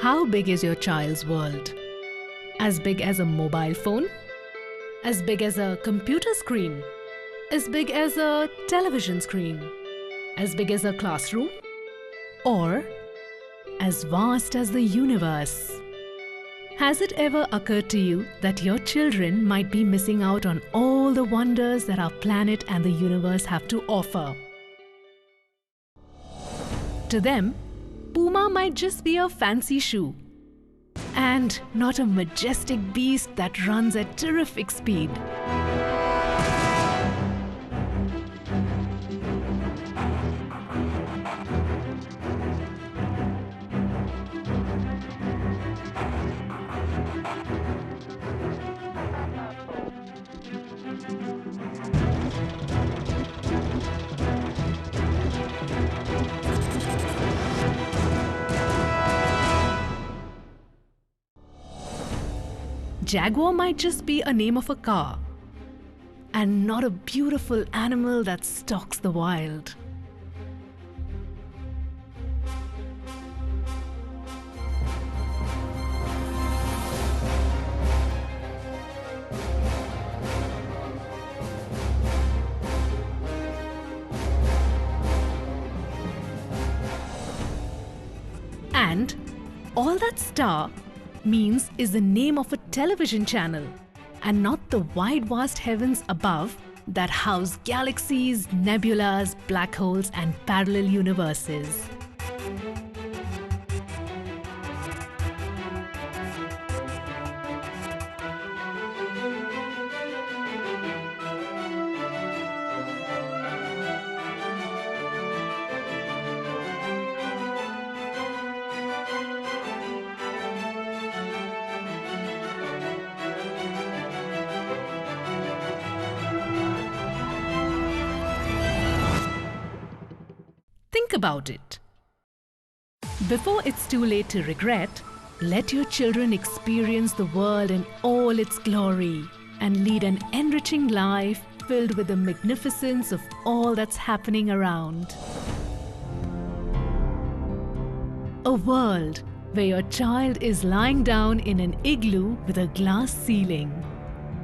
How big is your child's world? As big as a mobile phone? As big as a computer screen? As big as a television screen? As big as a classroom? Or as vast as the universe? Has it ever occurred to you that your children might be missing out on all the wonders that our planet and the universe have to offer? To them, Puma might just be a fancy shoe and not a majestic beast that runs at terrific speed. Jaguar might just be a name of a car and not a beautiful animal that stalks the wild. And all that star means is the name of a television channel and not the wide vast heavens above that house galaxies, nebulas, black holes and parallel universes. Think about it. Before it's too late to regret, let your children experience the world in all its glory and lead an enriching life filled with the magnificence of all that's happening around. A world where your child is lying down in an igloo with a glass ceiling,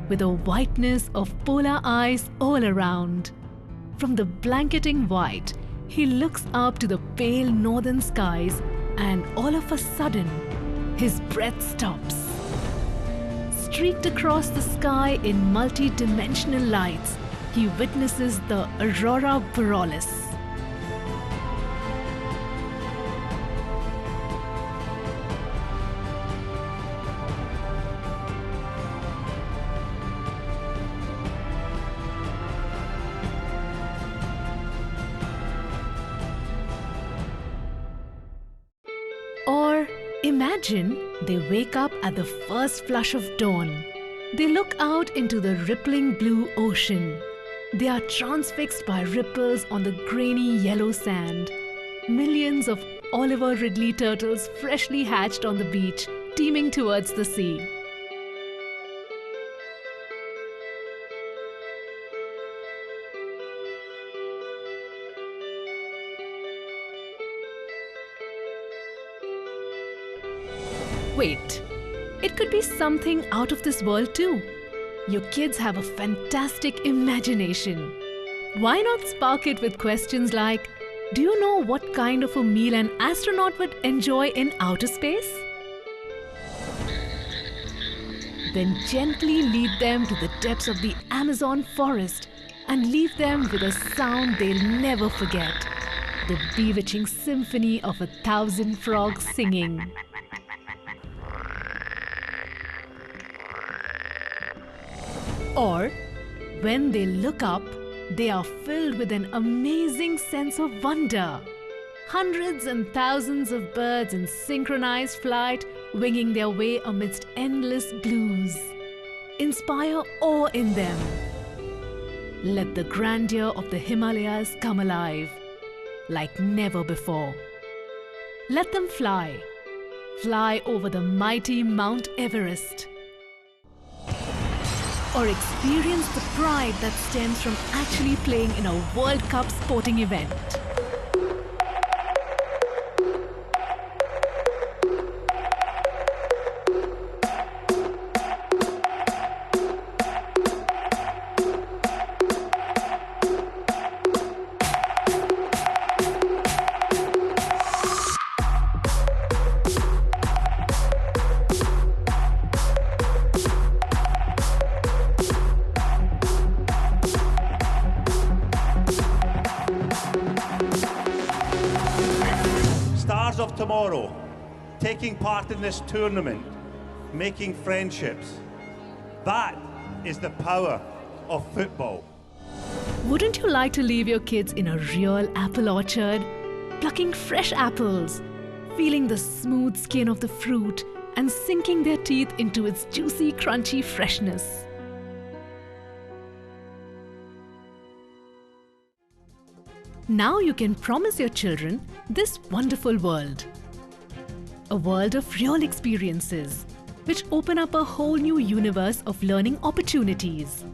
with a whiteness of polar ice all around. From the blanketing white, he looks up to the pale northern skies and all of a sudden, his breath stops. Streaked across the sky in multi-dimensional lights, he witnesses the aurora borealis. Or imagine they wake up at the first flush of dawn. They look out into the rippling blue ocean. They are transfixed by ripples on the grainy yellow sand. Millions of Oliver Ridley turtles freshly hatched on the beach, teeming towards the sea. Wait, it could be something out of this world too. Your kids have a fantastic imagination. Why not spark it with questions like, do you know what kind of a meal an astronaut would enjoy in outer space? Then gently lead them to the depths of the Amazon forest and leave them with a sound they'll never forget, the bewitching symphony of 1,000 frogs singing. Or, when they look up, they are filled with an amazing sense of wonder. Hundreds and thousands of birds in synchronized flight winging their way amidst endless blues. Inspire awe in them. Let the grandeur of the Himalayas come alive, like never before. Let them fly. Fly over the mighty Mount Everest. Or experience the pride that stems from actually playing in a World Cup sporting event. of tomorrow, taking part in this tournament, making friendships. That is the power of football. Wouldn't you like to leave your kids in a real apple orchard, plucking fresh apples, feeling the smooth skin of the fruit and sinking their teeth into its juicy, crunchy freshness? Now you can promise your children this wonderful world. A world of real experiences, which open up a whole new universe of learning opportunities,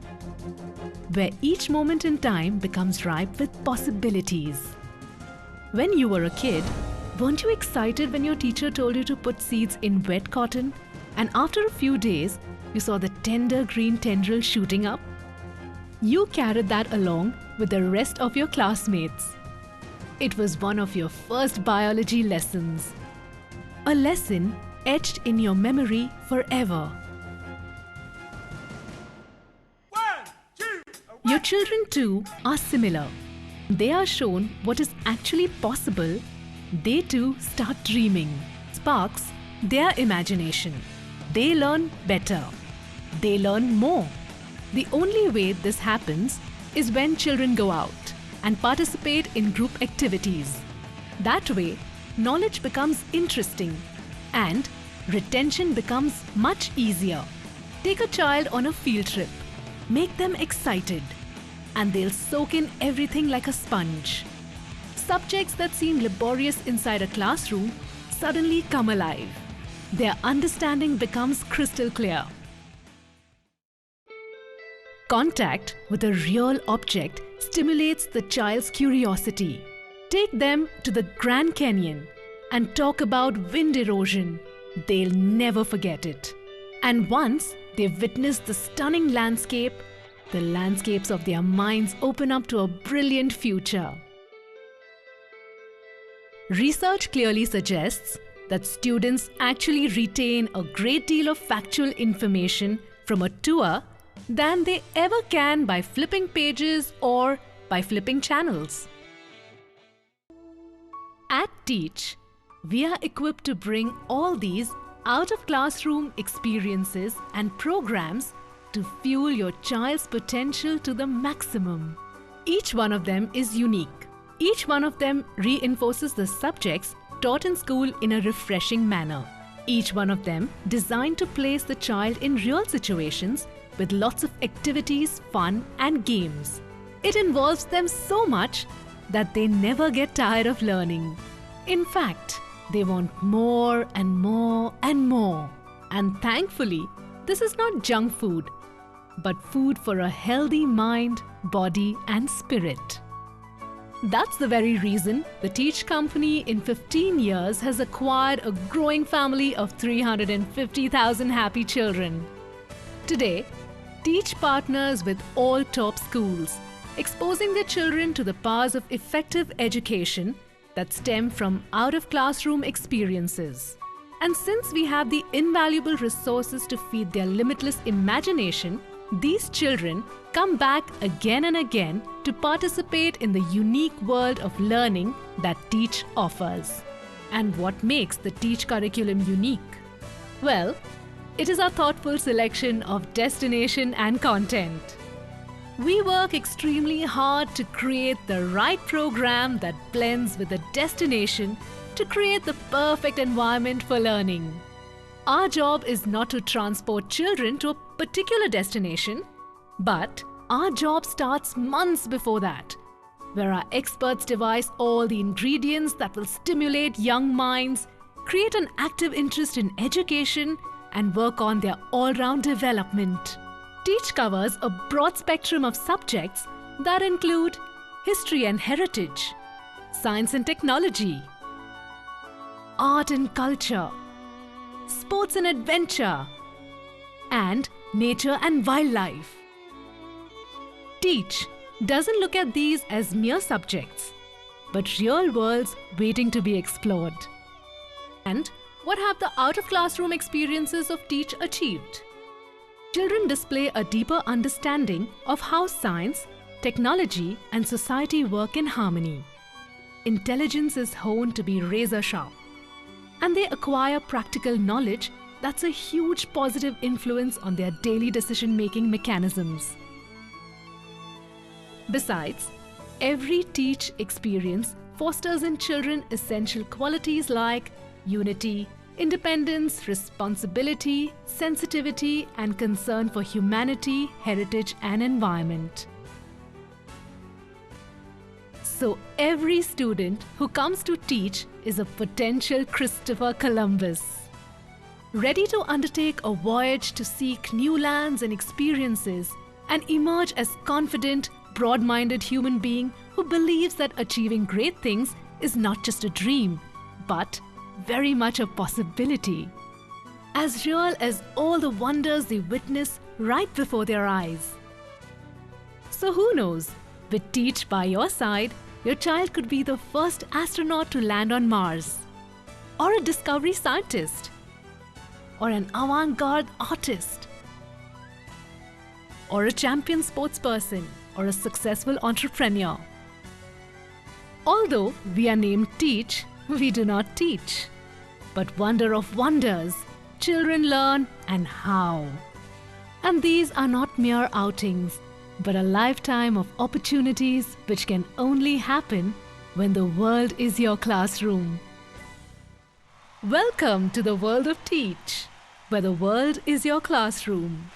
where each moment in time becomes ripe with possibilities. When you were a kid, weren't you excited when your teacher told you to put seeds in wet cotton, and after a few days, you saw the tender green tendril shooting up? You carried that along with the rest of your classmates. It was one of your first biology lessons. A lesson etched in your memory forever. Your children too are similar. They are shown what is actually possible. They too start dreaming. Sparks their imagination. They learn better. They learn more. The only way this happens is when children go out and participate in group activities. That way, knowledge becomes interesting and retention becomes much easier. Take a child on a field trip. Make them excited, and they'll soak in everything like a sponge. Subjects that seem laborious inside a classroom suddenly come alive. Their understanding becomes crystal clear. Contact with a real object stimulates the child's curiosity. Take them to the Grand Canyon and talk about wind erosion. They'll never forget it. And once they've witnessed the stunning landscape, the landscapes of their minds open up to a brilliant future. Research clearly suggests that students actually retain a great deal of factual information from a tour than they ever can by flipping pages or by flipping channels. At Teach, we are equipped to bring all these out-of-classroom experiences and programs to fuel your child's potential to the maximum. Each one of them is unique. Each one of them reinforces the subjects taught in school in a refreshing manner. Each one of them designed to place the child in real situations with lots of activities, fun and games. It involves them so much that they never get tired of learning. In fact, they want more and more and more. And thankfully, this is not junk food, but food for a healthy mind, body and spirit. That's the very reason the Teach Company in 15 years has acquired a growing family of 350,000 happy children. Today, Teach partners with all top schools, exposing their children to the powers of effective education that stem from out-of-classroom experiences. And since we have the invaluable resources to feed their limitless imagination, these children come back again and again to participate in the unique world of learning that Teach offers. And what makes the Teach curriculum unique? Well, it is our thoughtful selection of destination and content. We work extremely hard to create the right program that blends with the destination to create the perfect environment for learning. Our job is not to transport children to a particular destination, but our job starts months before that, where our experts devise all the ingredients that will stimulate young minds, create an active interest in education, and work on their all-round development. Teach covers a broad spectrum of subjects that include history and heritage, science and technology, art and culture, sports and adventure, and nature and wildlife. Teach doesn't look at these as mere subjects, but real worlds waiting to be explored. And what have the out-of-classroom experiences of Teach achieved? Children display a deeper understanding of how science, technology, and society work in harmony. Intelligence is honed to be razor-sharp. and they acquire practical knowledge that's a huge positive influence on their daily decision-making mechanisms. Besides, every teach experience fosters in children essential qualities like unity, independence, responsibility, sensitivity, and concern for humanity, heritage, and environment. So every student who comes to teach is a potential Christopher Columbus, ready to undertake a voyage to seek new lands and experiences and emerge as confident, broad-minded human being who believes that achieving great things is not just a dream, but very much a possibility, as real as all the wonders they witness right before their eyes. So who knows, with Teach by your side, your child could be the first astronaut to land on Mars, or a discovery scientist, or an avant-garde artist, or a champion sportsperson, or a successful entrepreneur. Although we are named Teach, we do not teach. But wonder of wonders, children learn and how. And these are not mere outings, but a lifetime of opportunities which can only happen when the world is your classroom. Welcome to the world of Teach, where the world is your classroom.